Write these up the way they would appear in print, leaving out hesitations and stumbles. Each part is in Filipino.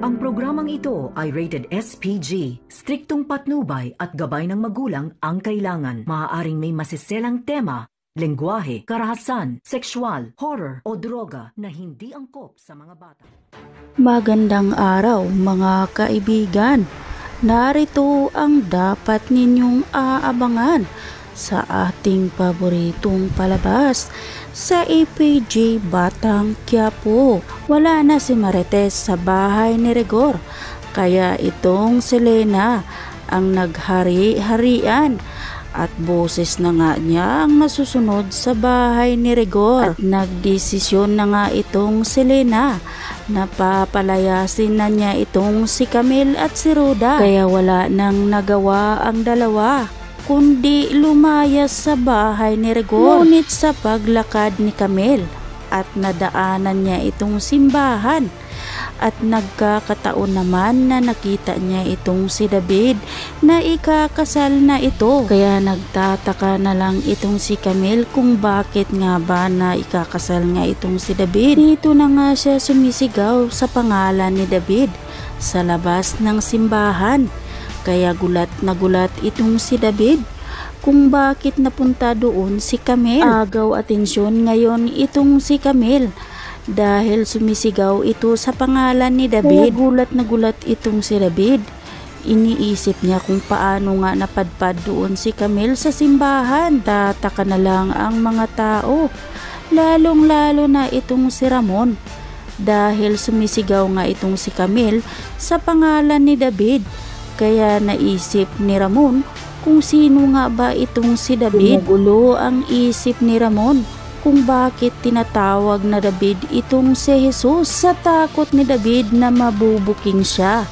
Ang programang ito ay rated SPG. Striktong patnubay at gabay ng magulang ang kailangan. Maaaring may masiselang tema, lengguwahe, karahasan, sexual, horror o droga na hindi angkop sa mga bata. Magandang araw mga kaibigan. Narito ang dapat ninyong aabangan sa ating paboritong palabas sa APG Batang Quiapo. Wala na si Marites sa bahay ni Rigor, kaya itong Selena ang naghari-harian at boses na nga niya ang masusunod sa bahay ni Rigor. At nagdesisyon na nga itong Selena na papalayasin na niya itong si Camille at si Ruda, kaya wala nang nagawa ang dalawa kundi lumayas sa bahay ni Rigor. Ngunit sa paglakad ni Camille at nadaanan niya itong simbahan at nagkakataon naman na nakita niya itong si David na ikakasal na ito. Kaya nagtataka na lang itong si Camille kung bakit nga ba na ikakasal nga itong si David. Dito na nga siya sumisigaw sa pangalan ni David sa labas ng simbahan. Kaya gulat na gulat itong si David kung bakit napunta doon si Camille. Agaw atensyon ngayon itong si Camille dahil sumisigaw ito sa pangalan ni David. Kaya gulat na gulat itong si David. Iniisip niya kung paano nga napadpad doon si Camille sa simbahan. Tataka na lang ang mga tao, lalong lalo na itong si Ramon, dahil sumisigaw nga itong si Camille sa pangalan ni David. Kaya naisip ni Ramon kung sino nga ba itong si David. Gumugulo ang isip ni Ramon kung bakit tinatawag na David itong si Jesus. Sa takot ni David na mabubuking siya,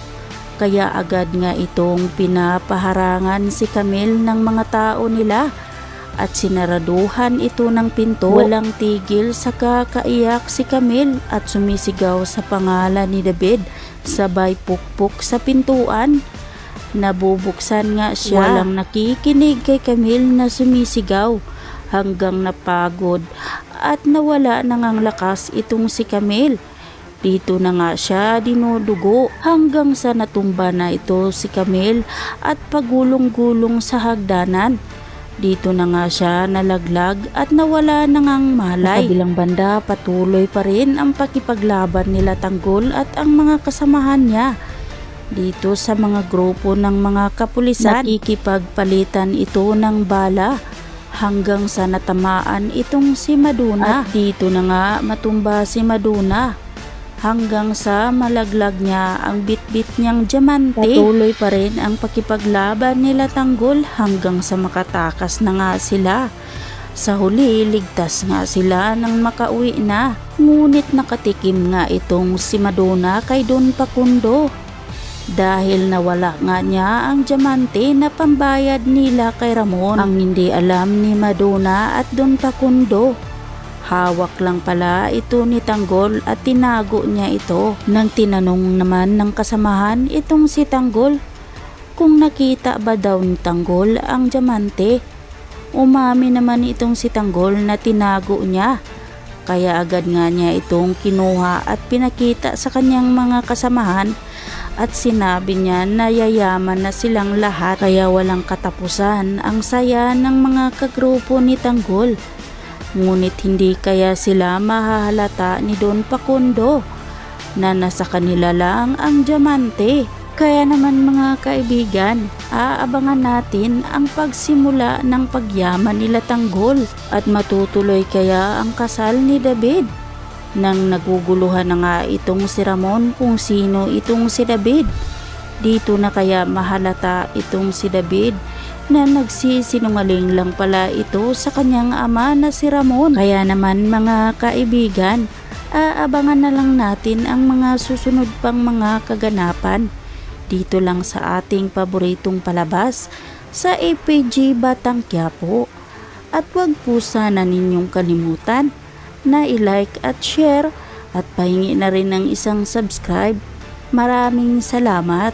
kaya agad nga itong pinapaharangan si Camille ng mga tao nila at sinaraduhan ito ng pinto. Walang tigil sa kakaiyak si Camille at sumisigaw sa pangalan ni David, sabay pukpok sa pintuan. Nabubuksan nga siya. Walang nakikinig kay Camille na sumisigaw hanggang napagod at nawala na ngang lakas itong si Camille. Dito na nga siya dinudugo hanggang sa natumba na ito si Camille at pagulong-gulong sa hagdanan. Dito na nga siya nalaglag at nawala na ngang malay. Sa kabilang banda, patuloy pa rin ang pakipaglaban nila Tanggol at ang mga kasamahan niya dito sa mga grupo ng mga kapulisan. Nakikipagpalitan ito ng bala hanggang sa natamaan itong si Maduna. At dito na nga matumba si Maduna hanggang sa malaglag niya ang bitbit niyang diamante. Patuloy pa rin ang pakipaglaban nila Tanggol hanggang sa makatakas na nga sila. Sa huli, ligtas nga sila nang makauwi na. Ngunit nakatikim nga itong si Maduna kay Don Facundo dahil nawala nga niya ang diamante na pambayad nila kay Ramon. Ang hindi alam ni Maduna at Don Facundo, hawak lang pala ito ni Tanggol at tinago niya ito. Nang tinanong naman ng kasamahan itong si Tanggol kung nakita ba daw ni Tanggol ang diamante, umami naman itong si Tanggol na tinago niya. Kaya agad nga niya itong kinuha at pinakita sa kanyang mga kasamahan at sinabi niya na yayaman na silang lahat, kaya walang katapusan ang saya ng mga kagrupo ni Tanggol. Ngunit hindi kaya sila mahahalata ni Don Facundo na nasa kanila lang ang diamante. Kaya naman mga kaibigan, aabangan natin ang pagsimula ng pagyaman nila Tanggol at matutuloy kaya ang kasal ni David. Nang naguguluhan na nga itong si Ramon kung sino itong si David, dito na kaya mahalata itong si David na nagsisinungaling lang pala ito sa kanyang ama na si Ramon. Kaya naman mga kaibigan, aabangan na lang natin ang mga susunod pang mga kaganapan dito lang sa ating paboritong palabas sa APG Batang Quiapo. At huwag po sana ninyong kalimutan na i-like at share at pahingi na rin ng isang subscribe. Maraming salamat.